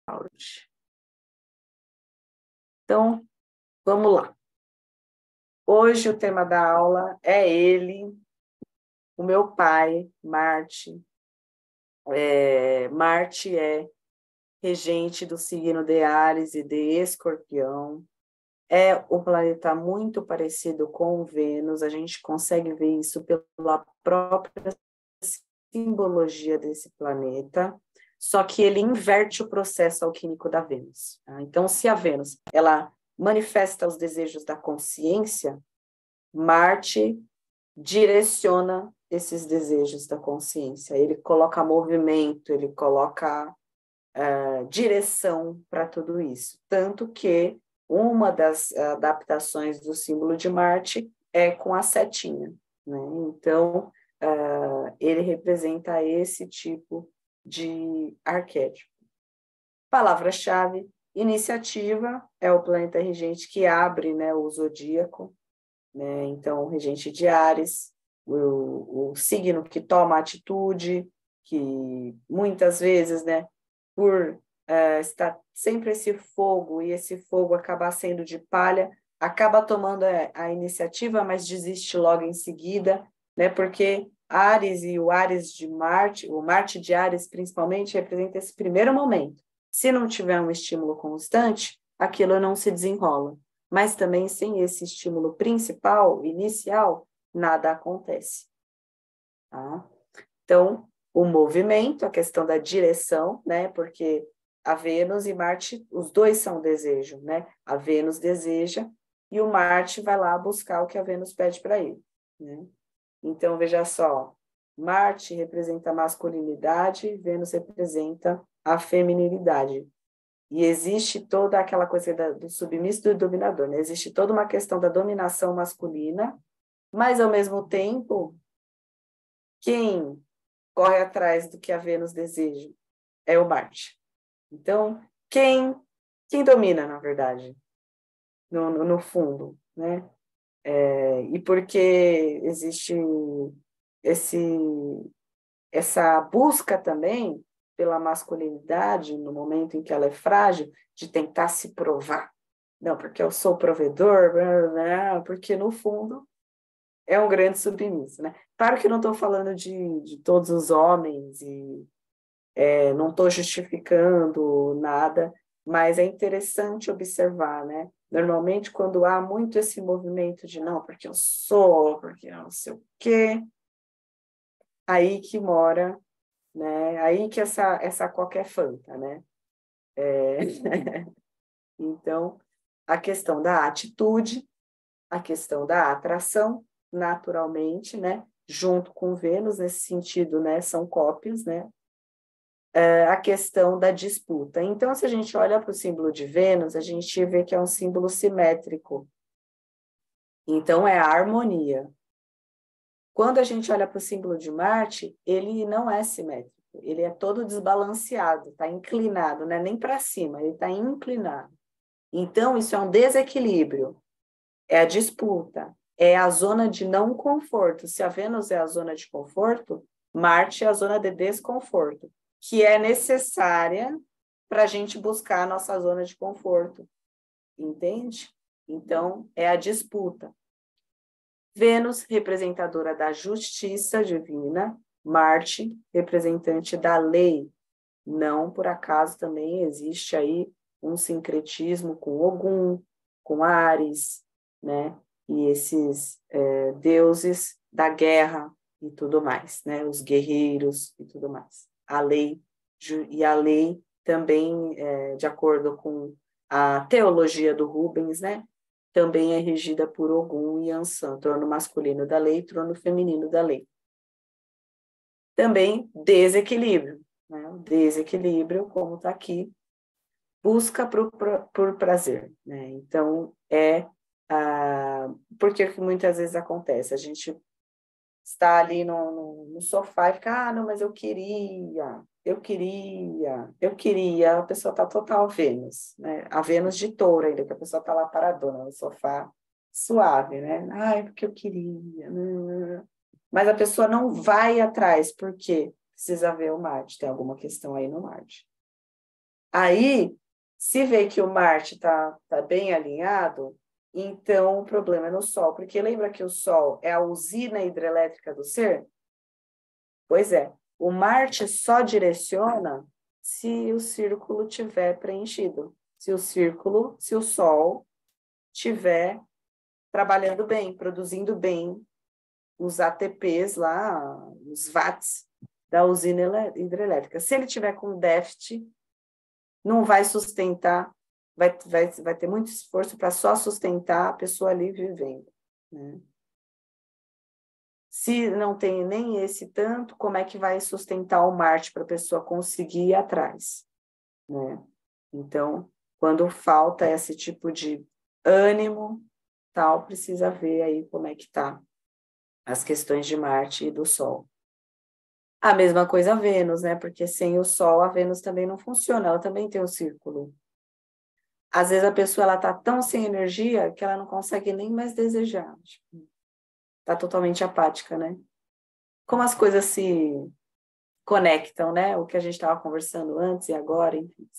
Áudio. Então, vamos lá. Hoje o tema da aula é ele, o meu pai, Marte. Marte é regente do signo de Áries e de Escorpião. É um planeta muito parecido com Vênus, a gente consegue ver isso pela própria simbologia desse planeta, só que ele inverte o processo alquímico da Vênus. Tá? Então, se a Vênus ela manifesta os desejos da consciência, Marte direciona esses desejos da consciência, ele coloca movimento, ele coloca direção para tudo isso. Tanto que uma das adaptações do símbolo de Marte é com a setinha, né? Então, ele representa esse tipo de arquétipo. Palavra-chave: iniciativa, é o planeta regente que abre, né, o zodíaco, né? Então, o regente de Áries, o signo que toma atitude, que muitas vezes, né, por estar sempre esse fogo, e esse fogo acabar sendo de palha, acaba tomando a iniciativa, mas desiste logo em seguida, né, porque Áries e o Áries de Marte, o Marte de Áries principalmente, representa esse primeiro momento. Se não tiver um estímulo constante, aquilo não se desenrola. Mas também sem esse estímulo principal, inicial, nada acontece. Tá? Então, o movimento, a questão da direção, né? Porque a Vênus e Marte, os dois são desejo, né? A Vênus deseja e o Marte vai lá buscar o que a Vênus pede para ele, né? Então, veja só, Marte representa a masculinidade, Vênus representa a feminilidade. E existe toda aquela coisa do submisso e do dominador, né? Existe toda uma questão da dominação masculina, mas, ao mesmo tempo, quem corre atrás do que a Vênus deseja é o Marte. Então, quem domina, na verdade, no fundo, né? E porque existe essa busca também pela masculinidade, no momento em que ela é frágil, de tentar se provar. Não, porque eu sou provedor, porque no fundo é um grande submisso, né? Claro que não estou falando de todos os homens e não estou justificando nada, mas é interessante observar, né? Normalmente, quando há muito esse movimento de não, porque eu sou, porque eu não sei o quê, aí que mora, né? Aí que essa qualquer fanta, né? Então, a questão da atitude, a questão da atração, naturalmente, né? Junto com Vênus, nesse sentido, né? São cópias, né? A questão da disputa. Então, se a gente olha para o símbolo de Vênus, a gente vê que é um símbolo simétrico. Então, é a harmonia. Quando a gente olha para o símbolo de Marte, ele não é simétrico, ele é todo desbalanceado, está inclinado, não é nem para cima, ele está inclinado. Então, isso é um desequilíbrio, é a disputa, é a zona de não conforto. Se a Vênus é a zona de conforto, Marte é a zona de desconforto, que é necessária para a gente buscar a nossa zona de conforto, entende? Então, é a disputa. Vênus, representadora da justiça divina, Marte, representante da lei. Não por acaso também existe aí um sincretismo com Ogum, com Áries, né? E esses deuses da guerra e tudo mais, né? Os guerreiros e tudo mais. A lei também, de acordo com a teologia do Rubens, né? Também é regida por Ogum e Ansan, trono masculino da lei, trono feminino da lei. Também desequilíbrio, né? O desequilíbrio, como está aqui, busca por prazer, né? Então, porque muitas vezes acontece, a gente está ali no sofá e fica, não, mas eu queria, a pessoa está total Vênus, né? A Vênus de touro ainda, que a pessoa está lá paradona no sofá, suave, né? Ai, porque eu queria. Mas a pessoa não vai atrás, porque precisa ver o Marte, tem alguma questão aí no Marte. Aí, se vê que o Marte está bem alinhado, então o problema é no Sol, porque lembra que o Sol é a usina hidrelétrica do ser? Pois é, o Marte só direciona se o círculo tiver preenchido, se o Sol tiver trabalhando bem, produzindo bem os ATPs lá, os watts da usina hidrelétrica. Se ele tiver com déficit, não vai sustentar, vai ter muito esforço para só sustentar a pessoa ali vivendo, né? Se não tem nem esse tanto, como é que vai sustentar o Marte para a pessoa conseguir ir atrás, né? Então, quando falta esse tipo de ânimo, tal, precisa ver aí como é que está as questões de Marte e do Sol. A mesma coisa a Vênus, né? Porque sem o Sol, a Vênus também não funciona, ela também tem um círculo. Às vezes a pessoa ela tá tão sem energia que ela não consegue nem mais desejar. Tipo, tá totalmente apática, né? Como as coisas se conectam, né? O que a gente estava conversando antes e agora, enfim.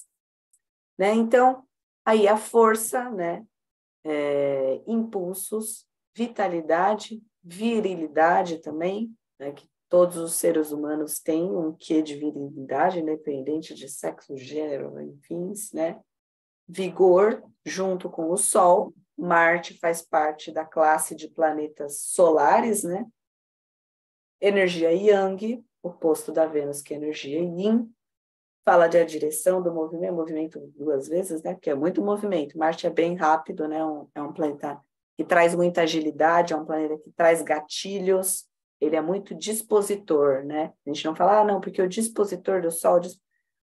Né? Então, aí a força, né? Impulsos, vitalidade, virilidade também, né? Que todos os seres humanos têm um quê de virilidade, independente de sexo, gênero, enfim, né? Vigor, junto com o Sol. Marte faz parte da classe de planetas solares, né? Energia Yang, oposto da Vênus, que é energia Yin. Fala de a direção do movimento duas vezes, né? Porque é muito movimento. Marte é bem rápido, né? É um planeta que traz muita agilidade, é um planeta que traz gatilhos, ele é muito dispositor, né? A gente não fala, não, porque o dispositor do Sol...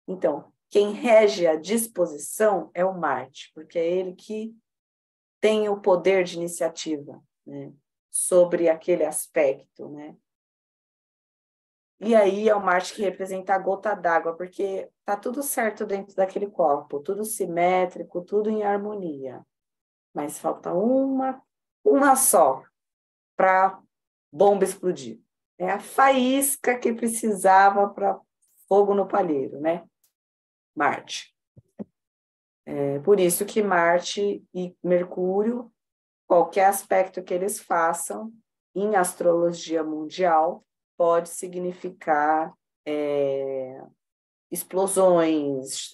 Então, quem rege a disposição é o Marte, porque é ele que tem o poder de iniciativa, né? Sobre aquele aspecto, né? E aí é o Marte que representa a gota d'água, porque tá tudo certo dentro daquele copo, tudo simétrico, tudo em harmonia. Mas falta uma só para bomba explodir. É a faísca que precisava para fogo no palheiro, né? Marte. É por isso que Marte e Mercúrio, qualquer aspecto que eles façam em astrologia mundial, pode significar explosões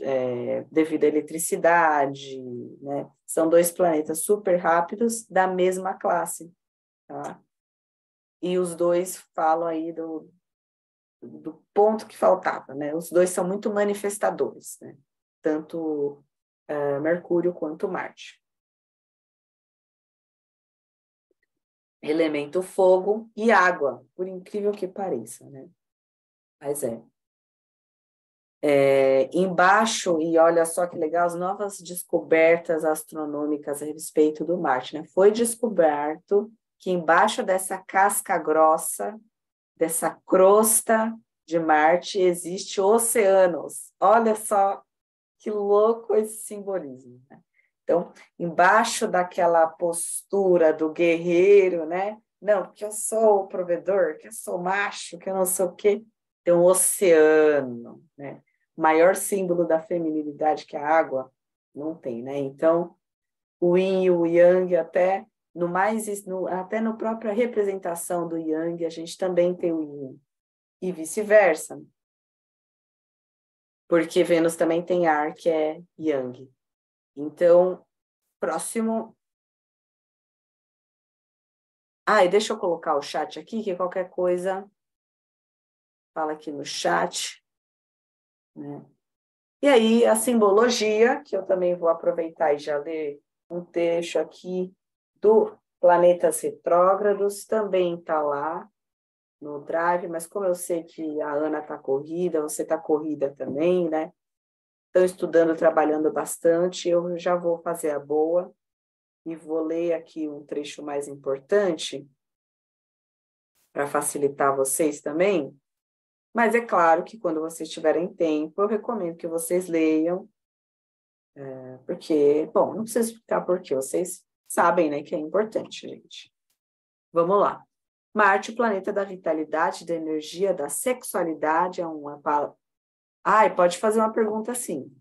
devido à eletricidade, né? São dois planetas super rápidos da mesma classe, tá? E os dois falam aí do ponto que faltava, né? Os dois são muito manifestadores, né? Tanto Mercúrio quanto Marte. Elemento fogo e água, por incrível que pareça, né? Mas embaixo, e olha só que legal, as novas descobertas astronômicas a respeito do Marte, né? Foi descoberto que embaixo dessa casca grossa, dessa crosta de Marte, existe oceanos. Olha só que louco esse simbolismo, né? Então, embaixo daquela postura do guerreiro, né? Não, porque eu sou o provedor, que eu sou macho, que eu não sei o quê. Tem um oceano, né? O maior símbolo da feminilidade que a água não tem, né? Então, o yin e o yang, até no própria representação do yang, a gente também tem o yin. E vice-versa. Porque Vênus também tem ar, que é yang. Então, próximo. E deixa eu colocar o chat aqui, que qualquer coisa fala aqui no chat, né? E aí, a simbologia, que eu também vou aproveitar e já ler um trecho aqui do Planetas Retrógrados, também está lá no Drive, mas como eu sei que a Ana está corrida, você está corrida também, né? Estão estudando, trabalhando bastante, eu já vou fazer a boa e vou ler aqui um trecho mais importante para facilitar vocês também. Mas é claro que quando vocês tiverem tempo, eu recomendo que vocês leiam, porque, bom, não preciso explicar por quê, vocês sabem, né, que é importante, gente. Vamos lá. Marte, o planeta da vitalidade, da energia, da sexualidade, é uma palavra. Pode fazer uma pergunta assim.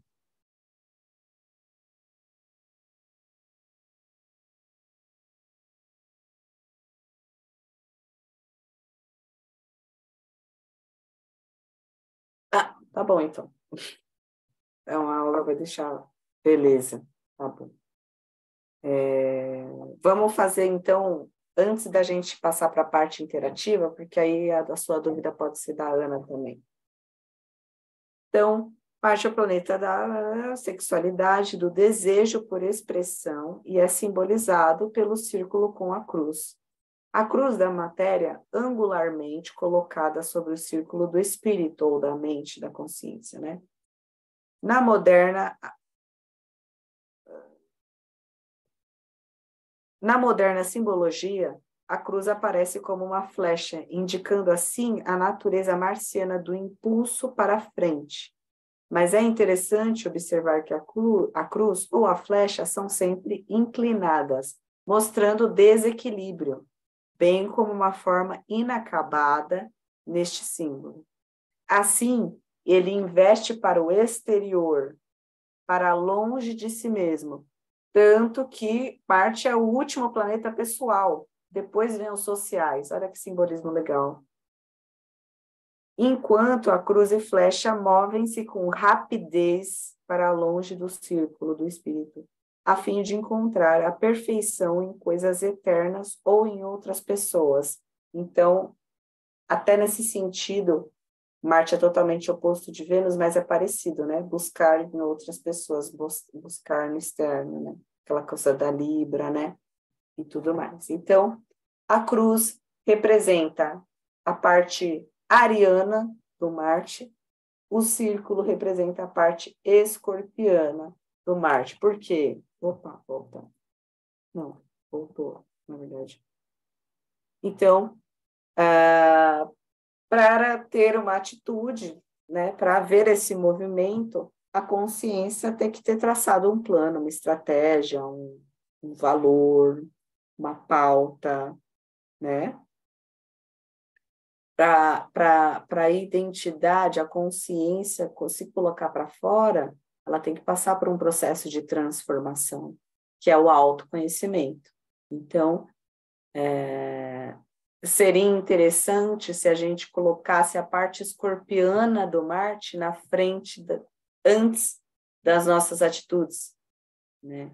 Tá bom, então. É uma aula, vai deixar... Beleza, tá bom. Vamos fazer, então, antes da gente passar para a parte interativa, porque aí a sua dúvida pode ser da Ana também. Então, Marte é o planeta da sexualidade, do desejo por expressão, e é simbolizado pelo círculo com a cruz. A cruz da matéria, angularmente colocada sobre o círculo do espírito, ou da mente, da consciência, né? Na moderna simbologia, a cruz aparece como uma flecha, indicando assim a natureza marciana do impulso para a frente. Mas é interessante observar que a cruz ou a flecha são sempre inclinadas, mostrando desequilíbrio, bem como uma forma inacabada neste símbolo. Assim, ele investe para o exterior, para longe de si mesmo, tanto que Marte é o último planeta pessoal, depois vem os sociais. Olha que simbolismo legal. Enquanto a cruz e flecha movem-se com rapidez para longe do círculo do espírito, a fim de encontrar a perfeição em coisas eternas ou em outras pessoas. Então, até nesse sentido, Marte é totalmente oposto de Vênus, mas é parecido, né? Buscar em outras pessoas, buscar no externo, né? Aquela coisa da Libra, né? E tudo mais. Então, a cruz representa a parte ariana do Marte, o círculo representa a parte escorpiana do Marte. Por quê? Opa, volta. Não, voltou, na verdade. Então, para ter uma atitude, né, para haver esse movimento, a consciência tem que ter traçado um plano, uma estratégia, um valor, uma pauta, né? Para a identidade, a consciência se colocar para fora, ela tem que passar por um processo de transformação, que é o autoconhecimento. Então, seria interessante se a gente colocasse a parte escorpiana do Marte na frente, antes das nossas atitudes, né?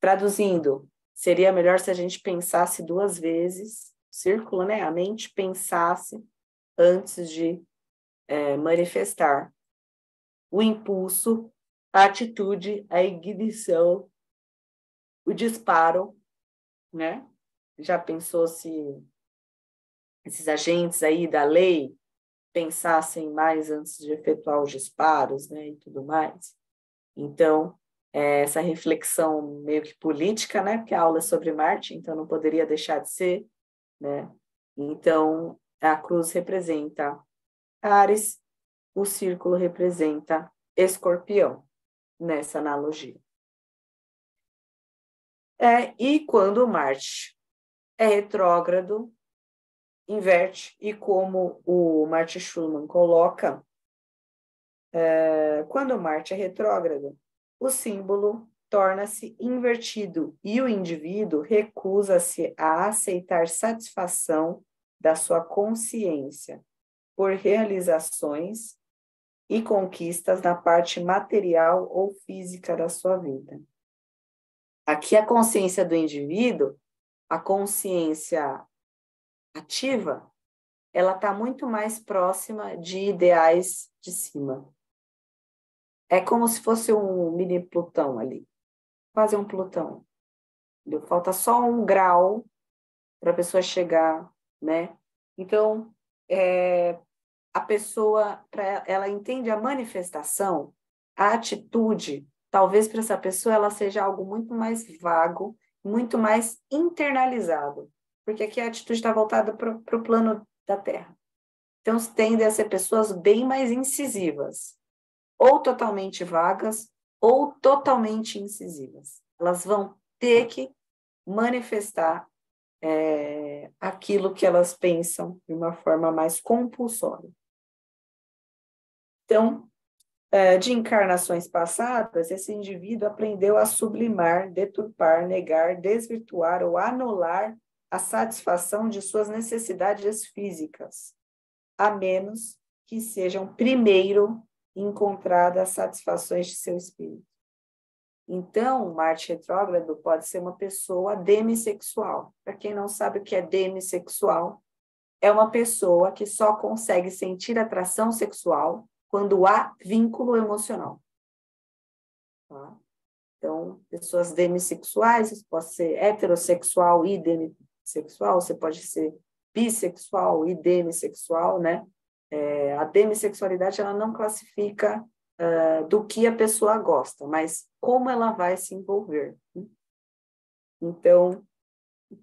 Traduzindo, seria melhor se a gente pensasse 2 vezes, círculo, né? A mente pensasse antes de manifestar o impulso, a atitude, a ignição, o disparo, né? Já pensou se esses agentes aí da lei pensassem mais antes de efetuar os disparos, né, e tudo mais? Então, essa reflexão meio que política, né, porque a aula é sobre Marte, então não poderia deixar de ser, né? Então, a cruz representa Áries, o círculo representa Escorpião, nessa analogia. E quando Marte é retrógrado, inverte, e como o Martin Schulman coloca, quando Marte é retrógrado, o símbolo torna-se invertido e o indivíduo recusa-se a aceitar satisfação da sua consciência por realizações e conquistas na parte material ou física da sua vida. Aqui a consciência do indivíduo, a consciência ativa, ela está muito mais próxima de ideais de cima. É como se fosse um mini Plutão ali, quase um Plutão. Falta só 1 grau para a pessoa chegar, né? Então, a pessoa, ela entende a manifestação, a atitude, talvez para essa pessoa ela seja algo muito mais vago, muito mais internalizado, porque aqui a atitude está voltada para o plano da Terra. Então, tendem a ser pessoas bem mais incisivas, ou totalmente vagas, ou totalmente incisivas. Elas vão ter que manifestar aquilo que elas pensam de uma forma mais compulsória. Então, de encarnações passadas, esse indivíduo aprendeu a sublimar, deturpar, negar, desvirtuar ou anular a satisfação de suas necessidades físicas, a menos que sejam primeiro encontradas as satisfações de seu espírito. Então, Marte retrógrado pode ser uma pessoa demissexual. Para quem não sabe o que é demissexual, é uma pessoa que só consegue sentir atração sexual quando há vínculo emocional. Tá? Então, pessoas demissexuais, você pode ser heterossexual e demissexual, você pode ser bissexual e demissexual, né? A demissexualidade, ela não classifica do que a pessoa gosta, mas como ela vai se envolver. Né? Então,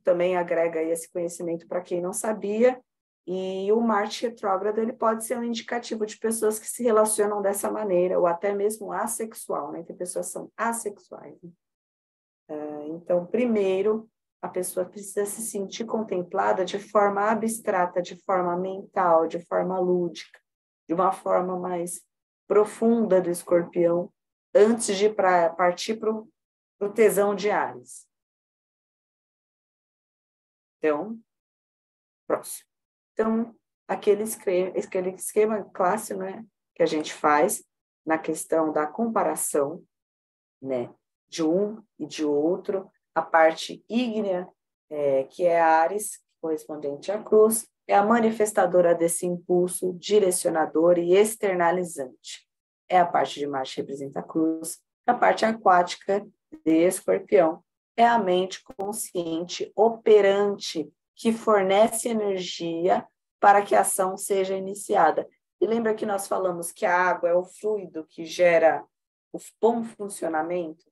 também agrega aí esse conhecimento para quem não sabia, e o Marte retrógrado, ele pode ser um indicativo de pessoas que se relacionam dessa maneira, ou até mesmo assexual, né? Tem pessoas que são assexuais. Né? Então, primeiro, a pessoa precisa se sentir contemplada de forma abstrata, de forma mental, de forma lúdica, de uma forma mais profunda do escorpião, antes de partir para o tesão de Áries. Então, próximo. Então, aquele esquema clássico, né, que a gente faz na questão da comparação, né, de um e de outro, a parte ígnea, que é Áries, correspondente à cruz, é a manifestadora desse impulso direcionador e externalizante. É a parte de Marte que representa a cruz, a parte aquática de Escorpião é a mente consciente operante que fornece energia para que a ação seja iniciada. E lembra que nós falamos que a água é o fluido que gera o bom funcionamento?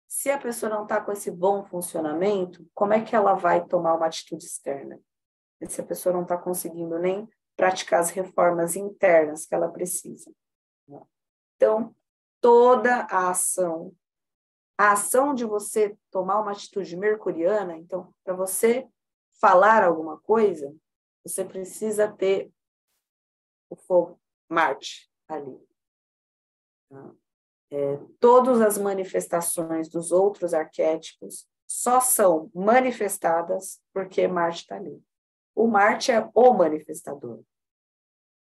Se a pessoa não está com esse bom funcionamento, como é que ela vai tomar uma atitude externa? Se a pessoa não está conseguindo nem praticar as reformas internas que ela precisa. Então, toda a ação de você tomar uma atitude mercuriana, então, para você falar alguma coisa, você precisa ter o fogo, Marte, ali. Todas as manifestações dos outros arquétipos só são manifestadas porque Marte está ali. O Marte é o manifestador.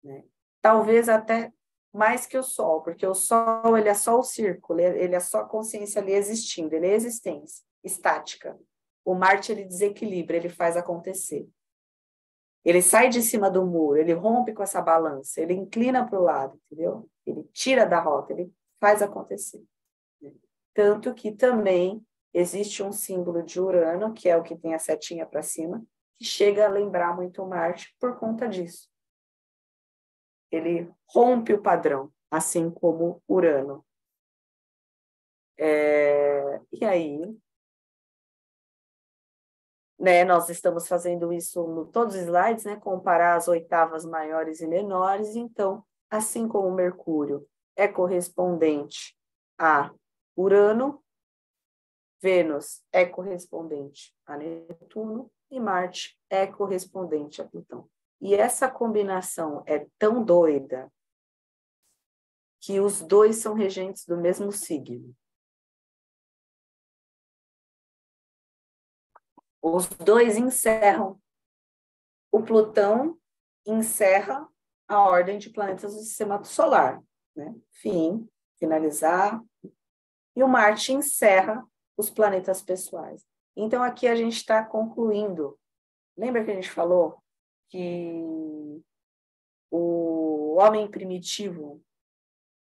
Né? Talvez até mais que o Sol, porque o Sol ele é só o círculo, ele é só a consciência ali existindo, ele é existência, estática. O Marte ele desequilibra, ele faz acontecer. Ele sai de cima do muro, ele rompe com essa balança, ele inclina para o lado, entendeu? Ele tira da rota, ele faz acontecer. Tanto que também existe um símbolo de Urano, que é o que tem a setinha para cima, que chega a lembrar muito Marte por conta disso. Ele rompe o padrão, assim como Urano. E aí, né, nós estamos fazendo isso em todos os slides, né, comparar as oitavas maiores e menores, então, assim como Mercúrio é correspondente a Urano, Vênus é correspondente a Netuno e Marte é correspondente a Plutão. E essa combinação é tão doida que os dois são regentes do mesmo signo. Os dois encerram. O Plutão encerra a ordem de planetas do sistema solar, né? Finalizar. E o Marte encerra os planetas pessoais. Então, aqui a gente está concluindo. Lembra que a gente falou que o homem primitivo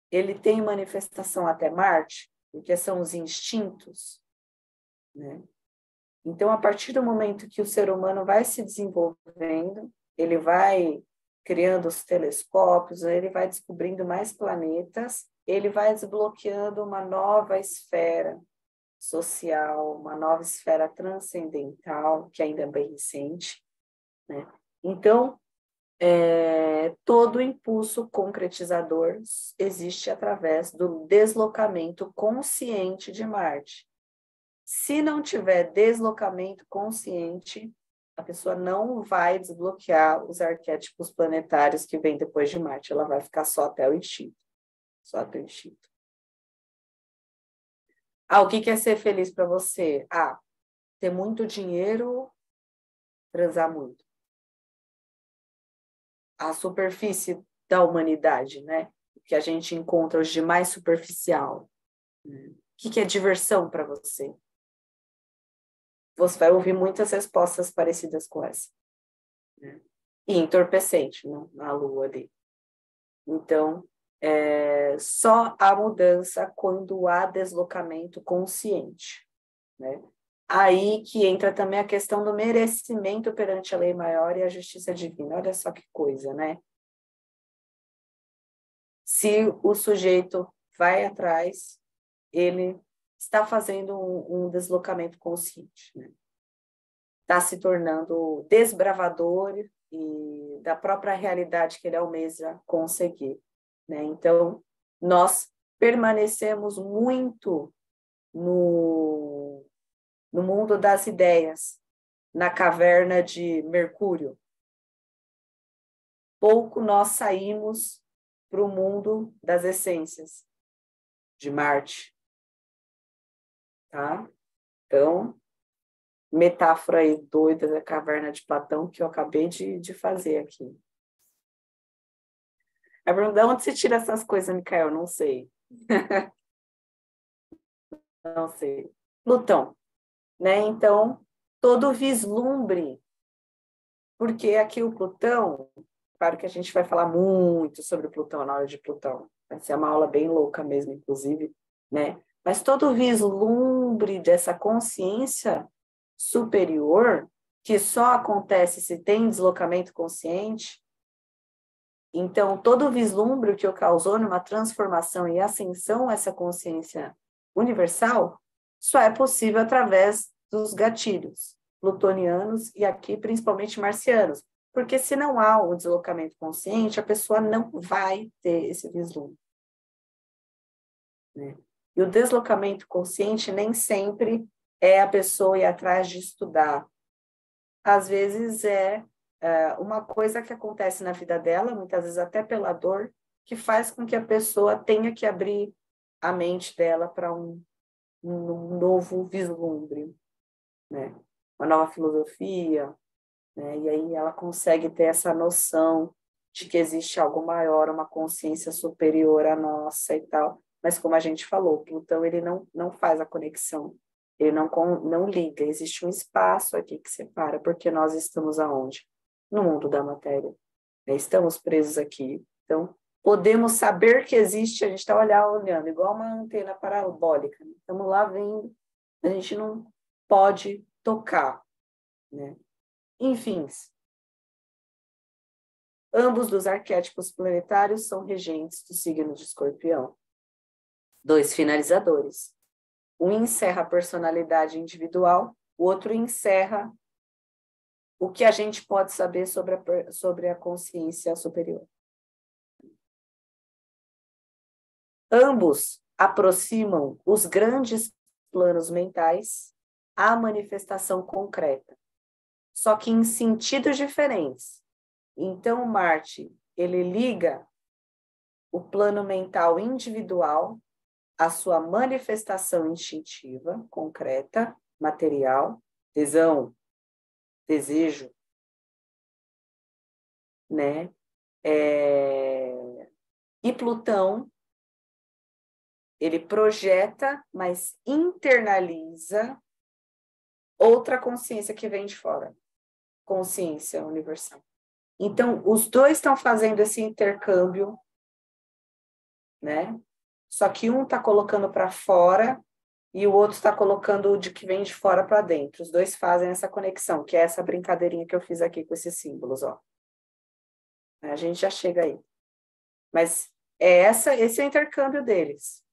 ele tem manifestação até Marte, porque são os instintos, né? Então, a partir do momento que o ser humano vai se desenvolvendo, ele vai criando os telescópios, ele vai descobrindo mais planetas, ele vai desbloqueando uma nova esfera social, uma nova esfera transcendental, que ainda é bem recente, né? Então, todo impulso concretizador existe através do deslocamento consciente de Marte. Se não tiver deslocamento consciente, a pessoa não vai desbloquear os arquétipos planetários que vêm depois de Marte. Ela vai ficar só até o instinto. Só até o instinto. O que é ser feliz para você? Ter muito dinheiro, transar muito. a superfície da humanidade, né? O que a gente encontra hoje de mais superficial. O que é diversão para você? Você vai ouvir muitas respostas parecidas com essa. Né? E entorpecente, né? Na lua ali. Então, só há mudança quando há deslocamento consciente. Né? Aí que entra também a questão do merecimento perante a lei maior e a justiça divina. Olha só que coisa, né? Se o sujeito vai atrás, ele está fazendo um deslocamento consciente, né? Está se tornando desbravador e da própria realidade que ele almeja conseguir, né? Então, nós permanecemos muito no mundo das ideias, na caverna de Mercúrio. Pouco nós saímos para o mundo das essências, de Marte. Tá? Então, metáfora aí doida da caverna de Platão que eu acabei de fazer aqui. A pergunta, de onde você tira essas coisas, Micael? Não sei. Não sei. Plutão, né? Então, todo vislumbre, porque aqui o Plutão, claro que a gente vai falar muito sobre o Plutão na aula de Plutão, vai ser uma aula bem louca mesmo, inclusive, né? Mas todo vislumbre dessa consciência superior, que só acontece se tem deslocamento consciente, então todo vislumbre que o causou numa transformação e ascensão a essa consciência universal, só é possível através dos gatilhos plutonianos e aqui principalmente marcianos, porque se não há o deslocamento consciente, a pessoa não vai ter esse vislumbre. Né? E o deslocamento consciente nem sempre é a pessoa ir atrás de estudar. Às vezes é uma coisa que acontece na vida dela, muitas vezes até pela dor, que faz com que a pessoa tenha que abrir a mente dela para um novo vislumbre, né? Uma nova filosofia, né? E aí ela consegue ter essa noção de que existe algo maior, uma consciência superior à nossa e tal. Mas como a gente falou, Plutão ele não faz a conexão, ele não liga, existe um espaço aqui que separa, porque nós estamos aonde? No mundo da matéria. Né? Estamos presos aqui. Então, podemos saber que existe, a gente está olhando, igual uma antena parabólica. Né? Estamos lá vendo, a gente não pode tocar. Né? Enfim, ambos dos arquétipos planetários são regentes do signo de Escorpião. 2 finalizadores. Um encerra a personalidade individual, o outro encerra o que a gente pode saber sobre a consciência superior. Ambos aproximam os grandes planos mentais à manifestação concreta, só que em sentidos diferentes. Então, Marte, ele liga o plano mental individual à sua manifestação instintiva, concreta, material, tesão, desejo, né? E Plutão, ele projeta, mas internaliza outra consciência que vem de fora, consciência universal. Então, os dois estão fazendo esse intercâmbio, né? Só que um está colocando para fora e o outro está colocando o de que vem de fora para dentro. Os dois fazem essa conexão, que é essa brincadeirinha que eu fiz aqui com esses símbolos, ó. A gente já chega aí. Mas esse é o intercâmbio deles.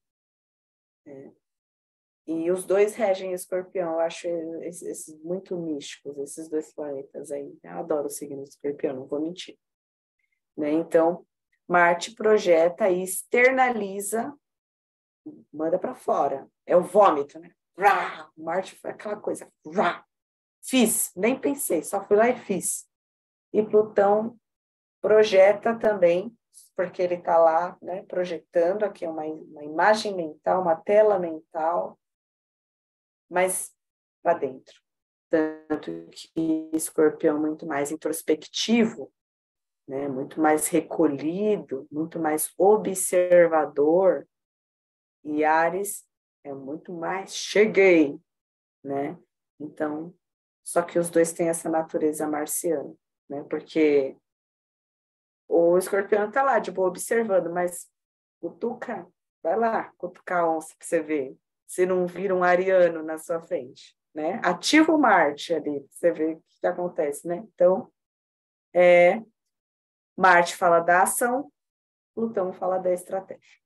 E os dois regem Escorpião. Eu acho esses muito místicos, esses dois planetas aí. Eu adoro o signo de Escorpião, não vou mentir. Né? Então, Marte projeta e externaliza, manda para fora. É o vômito, né? Marte foi aquela coisa. Fiz, nem pensei, só fui lá e fiz. E Plutão projeta também, porque ele está lá, né, projetando aqui uma imagem mental, uma tela mental, mas para dentro. Tanto que Escorpião é muito mais introspectivo, né? Muito mais recolhido, muito mais observador, e Áries é muito mais cheguei, né? Então, só que os dois têm essa natureza marciana, né? Porque o escorpião tá lá, de boa, observando, mas cutuca, vai lá, cutucar a onça para você ver, se não vira um ariano na sua frente, né? Ativa o Marte ali, pra você ver o que acontece, né? Então, Marte fala da ação, Plutão fala da estratégia.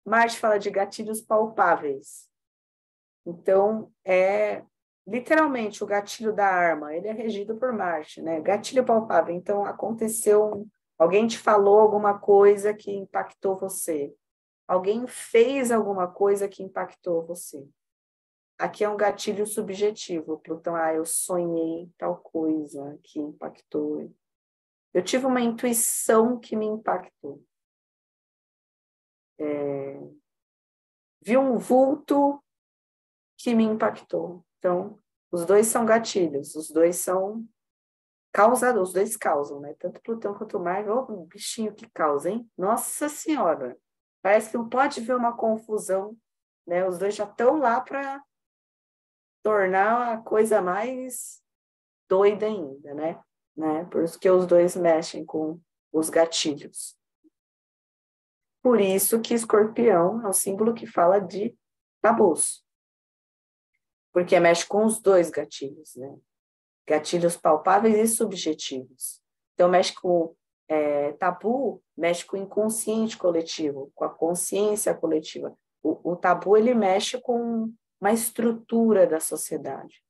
Marte fala de gatilhos palpáveis. Então, literalmente o gatilho da arma, ele é regido por Marte, né? Gatilho palpável. Então, aconteceu, alguém te falou alguma coisa que impactou você. Alguém fez alguma coisa que impactou você. Aqui é um gatilho subjetivo. Plutão, eu sonhei tal coisa que impactou. Eu tive uma intuição que me impactou. Vi um vulto que me impactou. Então, os dois são gatilhos, os dois são causadores, os dois causam, né? Tanto Plutão quanto Marte, o bichinho que causa, hein? Nossa Senhora! Parece que não pode ver uma confusão, né? Os dois já estão lá para tornar a coisa mais doida ainda, né? Por isso que os dois mexem com os gatilhos. Por isso que Escorpião é um símbolo que fala de tabus, porque mexe com os dois gatilhos, né? Gatilhos palpáveis e subjetivos. Então, mexe com tabu, mexe com o inconsciente coletivo, com a consciência coletiva. O tabu, ele mexe com uma estrutura da sociedade,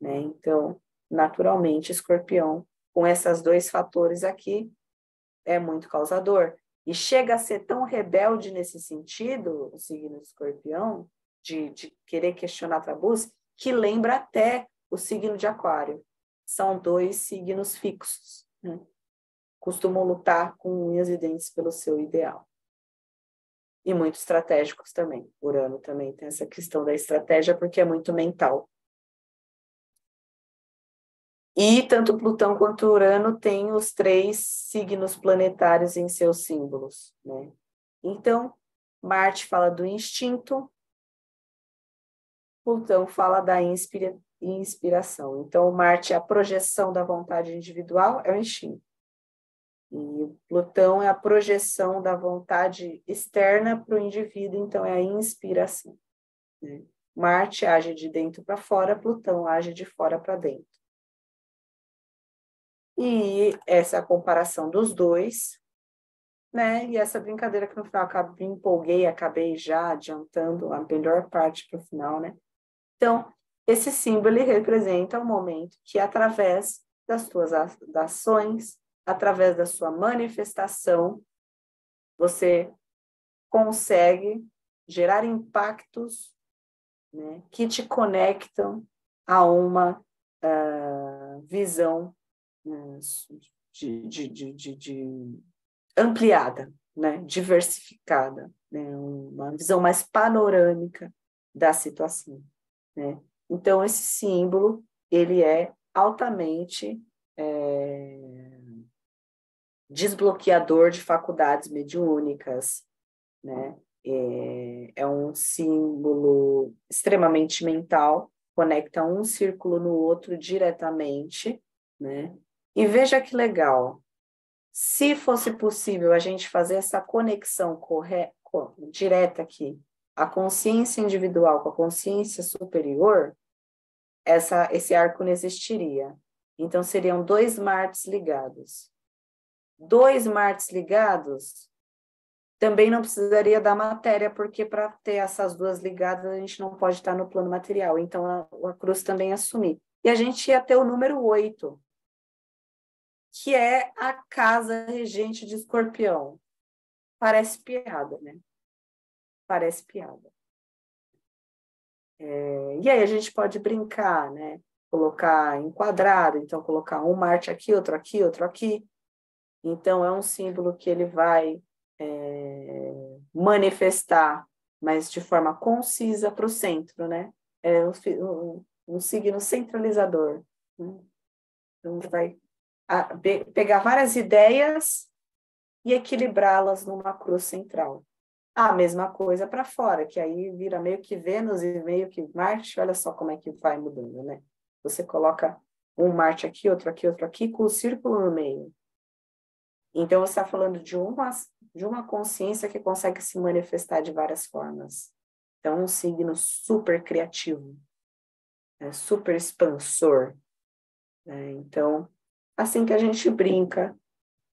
né? Então, naturalmente, Escorpião, com esses dois fatores aqui, é muito causador. E chega a ser tão rebelde nesse sentido, o signo de Escorpião, de querer questionar tabus, que lembra até o signo de Aquário. São dois signos fixos, né? Costumam lutar com unhas e dentes pelo seu ideal. E muito estratégicos também. Urano também tem essa questão da estratégia, porque é muito mental. E tanto Plutão quanto Urano têm os 3 signos planetários em seus símbolos, né? Então, Marte fala do instinto, Plutão fala da inspiração. Então, Marte é a projeção da vontade individual, é o instinto. E Plutão é a projeção da vontade externa para o indivíduo, então é a inspiração, né? Marte age de dentro para fora, Plutão age de fora para dentro. E essa é a comparação dos dois, né? E essa brincadeira que no final me empolguei, acabei já adiantando a melhor parte para o final, né? Então, esse símbolo ele representa o momento que, através das suas ações, através da sua manifestação, você consegue gerar impactos, né, que te conectam a uma visão de ampliada, né, diversificada, né, uma visão mais panorâmica da situação, né? Então, esse símbolo, ele é altamente desbloqueador de faculdades mediúnicas, né? É um símbolo extremamente mental, conecta um círculo no outro diretamente, né? E veja que legal, se fosse possível a gente fazer essa conexão direta aqui, a consciência individual com a consciência superior, esse arco não existiria. Então, seriam 2 Martes ligados. 2 Martes ligados também não precisaria da matéria, porque para ter essas duas ligadas, a gente não pode estar no plano material. Então, a cruz também assumir. E a gente ia ter o número 8, que é a casa regente de Escorpião. Parece piada, né? Parece piada. E aí a gente pode brincar, né? Colocar em quadrado, então colocar um Marte aqui, outro aqui, outro aqui. Então, é um símbolo que ele vai manifestar, mas de forma concisa para o centro, né? É um signo centralizador, né? Então, vai pegar várias ideias e equilibrá-las numa cruz central. A mesma coisa para fora, que aí vira meio que Vênus e meio que Marte, olha só como é que vai mudando, né? Você coloca um Marte aqui, outro aqui, com o círculo no meio. Então, você está falando de uma consciência que consegue se manifestar de várias formas. Então, um signo super criativo, super expansor. Então, assim que a gente brinca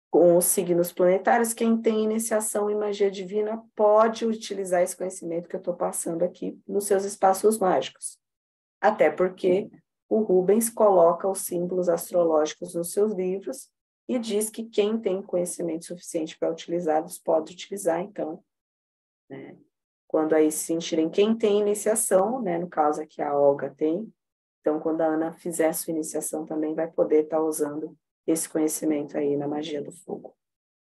com os signos planetários, quem tem iniciação em magia divina pode utilizar esse conhecimento que eu estou passando aqui nos seus espaços mágicos. Até porque o Rubens coloca os símbolos astrológicos nos seus livros e diz que quem tem conhecimento suficiente para utilizá-los pode utilizar, então, né? Quando aí se sentirem quem tem iniciação, né? No caso aqui a Olga tem, então quando a Ana fizer sua iniciação também vai poder estar usando esse conhecimento aí na magia do fogo,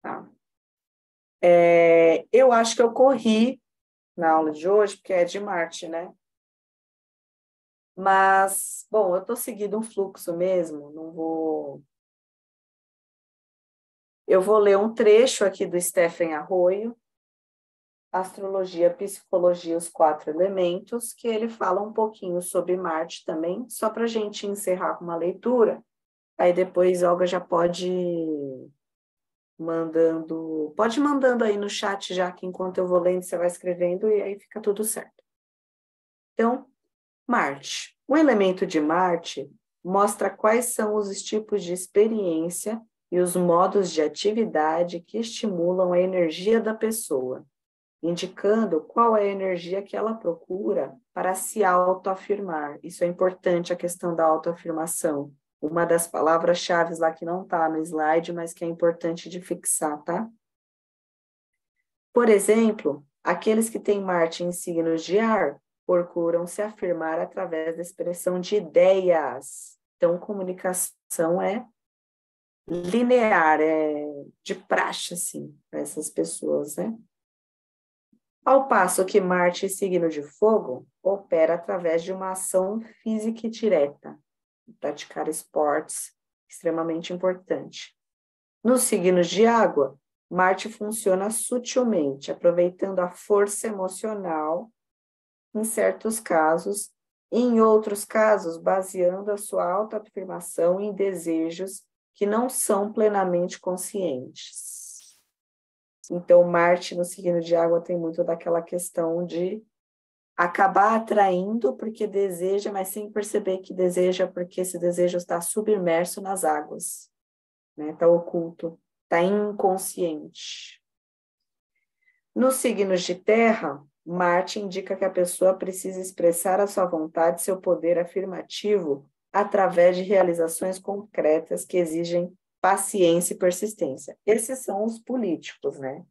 tá? Eu acho que eu corri na aula de hoje, porque é de Marte, né? Mas, bom, eu estou seguindo um fluxo mesmo, não vou... Eu vou ler um trecho aqui do Stephen Arroyo, Astrologia, Psicologia, os 4 elementos, que ele fala um pouquinho sobre Marte também, só para a gente encerrar com uma leitura. Aí depois Olga já pode mandando aí no chat, já que enquanto eu vou lendo, você vai escrevendo e aí fica tudo certo. Então, Marte. O elemento de Marte mostra quais são os tipos de experiência e os modos de atividade que estimulam a energia da pessoa, indicando qual é a energia que ela procura para se autoafirmar. Isso é importante, a questão da autoafirmação. Uma das palavras-chave lá que não está no slide, mas que é importante de fixar, tá? Por exemplo, aqueles que têm Marte em signos de ar procuram se afirmar através da expressão de ideias. Então, comunicação é linear, é de praxe, assim, para essas pessoas, né? Ao passo que Marte, signo de fogo, opera através de uma ação física e direta, praticar esportes, extremamente importante. Nos signos de água, Marte funciona sutilmente, aproveitando a força emocional, em certos casos, e em outros casos, baseando a sua autoafirmação em desejos que não são plenamente conscientes. Então, Marte no signo de água tem muito daquela questão de acabar atraindo porque deseja, mas sem perceber que deseja, porque esse desejo está submerso nas águas, né? Está oculto, está inconsciente. Nos signos de terra, Marte indica que a pessoa precisa expressar a sua vontade, seu poder afirmativo, através de realizações concretas que exigem paciência e persistência. Esses são os políticos, né?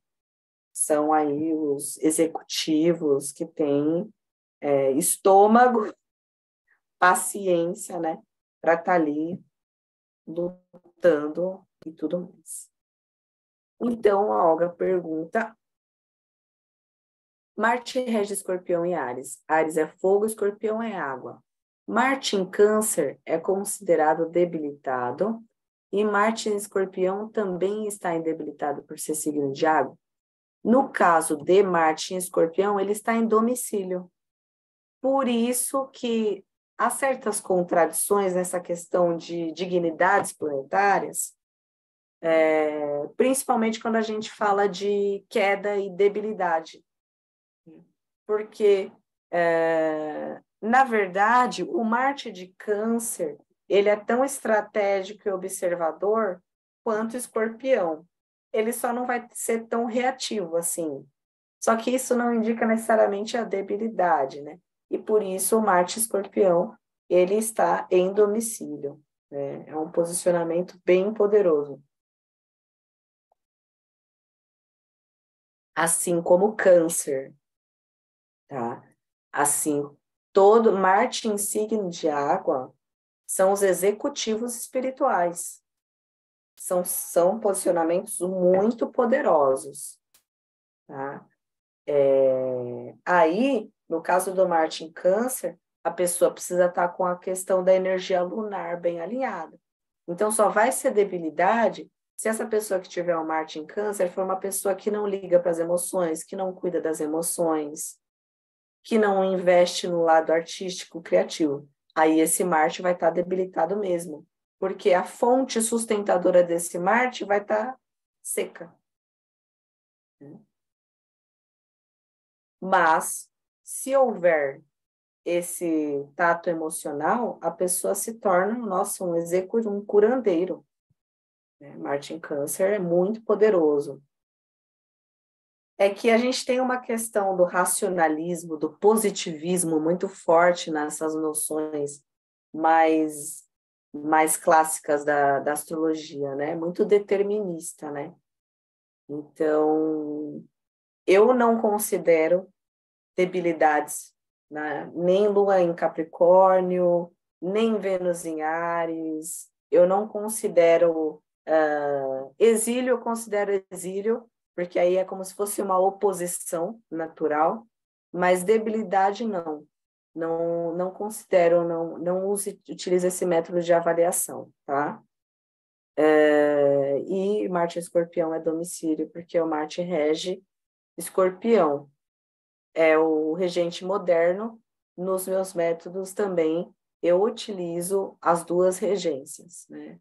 São aí os executivos que têm estômago, paciência, né? Para estar ali lutando e tudo mais. Então, a Olga pergunta: Marte rege Escorpião e Áries. Áries é fogo, Escorpião é água. Marte em Câncer é considerado debilitado e Marte em Escorpião também está debilitado por ser signo de água. No caso de Marte em Escorpião, ele está em domicílio. Por isso que há certas contradições nessa questão de dignidades planetárias, principalmente quando a gente fala de queda e debilidade. Porque, na verdade, o Marte de Câncer, ele é tão estratégico e observador quanto Escorpião. Ele só não vai ser tão reativo assim. Só que isso não indica necessariamente a debilidade, né? E por isso o Marte Escorpião, ele está em domicílio, né? É um posicionamento bem poderoso. Assim como Câncer, tá? Assim, todo Marte em signo de água são os executivos espirituais. São posicionamentos muito poderosos, tá? Aí, no caso do Marte em Câncer, a pessoa precisa estar com a questão da energia lunar bem alinhada. Então, só vai ser debilidade se essa pessoa que tiver um Marte em Câncer for uma pessoa que não liga para as emoções, que não cuida das emoções, que não investe no lado artístico, criativo. Aí esse Marte vai estar debilitado mesmo, porque a fonte sustentadora desse Marte vai estar seca. Mas, se houver esse tato emocional, a pessoa se torna, nossa, um executivo, um curandeiro. Marte em Câncer é muito poderoso. É que a gente tem uma questão do racionalismo, do positivismo muito forte nessas noções mais clássicas da astrologia, né? Muito determinista, né? Então, eu não considero debilidades, né? Nem Lua em Capricórnio, nem Vênus em Áries. Eu não considero exílio, eu considero exílio, porque aí é como se fosse uma oposição natural, mas debilidade não. Não considero, não utilizo esse método de avaliação, tá? E Marte em Escorpião é domicílio, porque o Marte rege Escorpião. É o regente moderno. Nos meus métodos também eu utilizo as duas regências, né?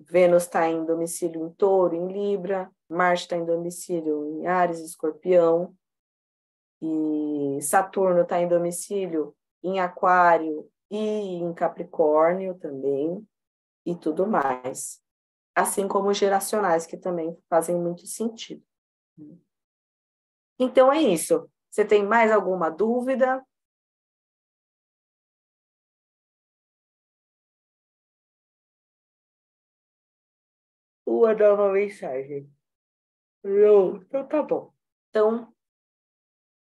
Vênus está em domicílio em Touro, em Libra, Marte está em domicílio em Áries, Escorpião, e Saturno está em domicílio em Aquário e em Capricórnio também, e tudo mais. Assim como os geracionais, que também fazem muito sentido. Então é isso. Você tem mais alguma dúvida? Ou dar uma mensagem? Não, então tá bom. Então,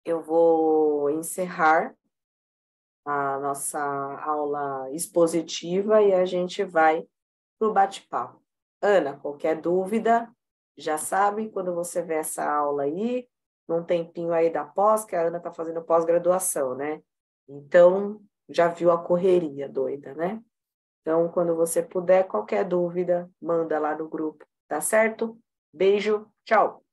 eu vou encerrar a nossa aula expositiva e a gente vai para o bate-papo. Ana, qualquer dúvida, já sabe, quando você vê essa aula aí, num tempinho aí da pós, que a Ana está fazendo pós-graduação, né? Então, já viu a correria doida, né? Então, quando você puder, qualquer dúvida, manda lá no grupo, tá certo? Beijo, tchau!